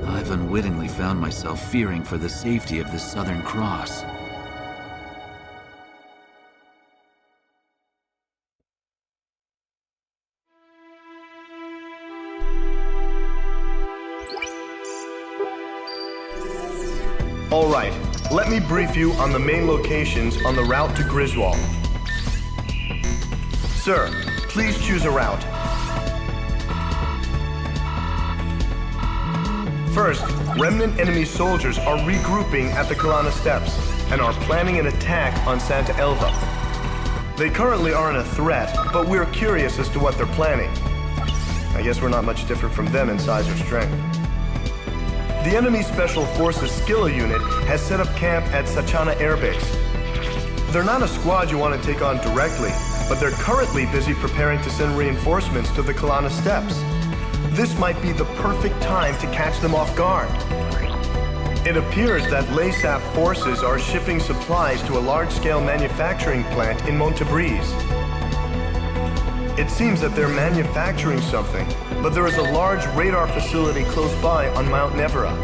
I've unwittingly found myself fearing for the safety of the Southern Cross. All right, let me brief you on the main locations on the route to Griswold. Sir, please choose a route. First, remnant enemy soldiers are regrouping at the Kalana Steps and are planning an attack on Santa Elva. They currently aren't a threat, but we're curious as to what they're planning. I guess we're not much different from them in size or strength. The enemy Special Forces Skilla unit has set up camp at Sachana Air Base. They're not a squad you want to take on directly, but they're currently busy preparing to send reinforcements to the Kalana Steps. This might be the perfect time to catch them off guard. It appears that Laysath forces are shipping supplies to a large-scale manufacturing plant in Montebriz. It seems that they're manufacturing something, but there is a large radar facility close by on Mount Nevera.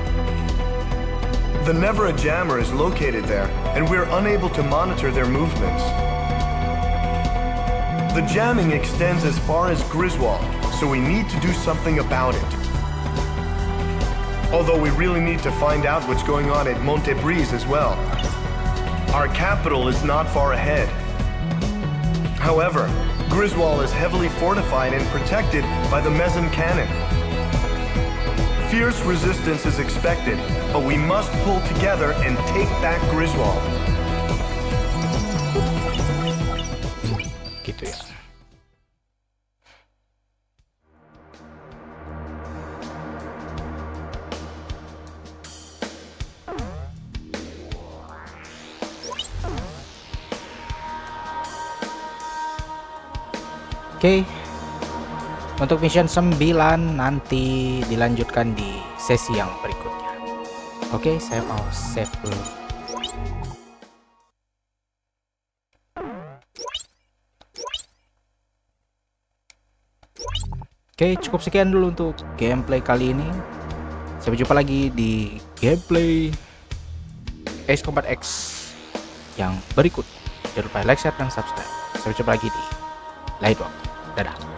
The Nevera jammer is located there, and we're unable to monitor their movements. The jamming extends as far as Griswold, so we need to do something about it. Although we really need to find out what's going on at Montebriz as well. Our capital is not far ahead. However, Griswold is heavily fortified and protected by the Mesem cannon. Fierce resistance is expected, but we must pull together and take back Griswold. Gitu ya. Oke. Untuk mission 9 nanti dilanjutkan di sesi yang berikutnya. Oke, saya mau save dulu. Oke, cukup sekian dulu untuk gameplay kali ini. Sampai jumpa lagi di gameplay AceCombatX yang berikut. Jangan lupa like, share, dan subscribe. Sampai jumpa lagi di lain waktu. Dadah.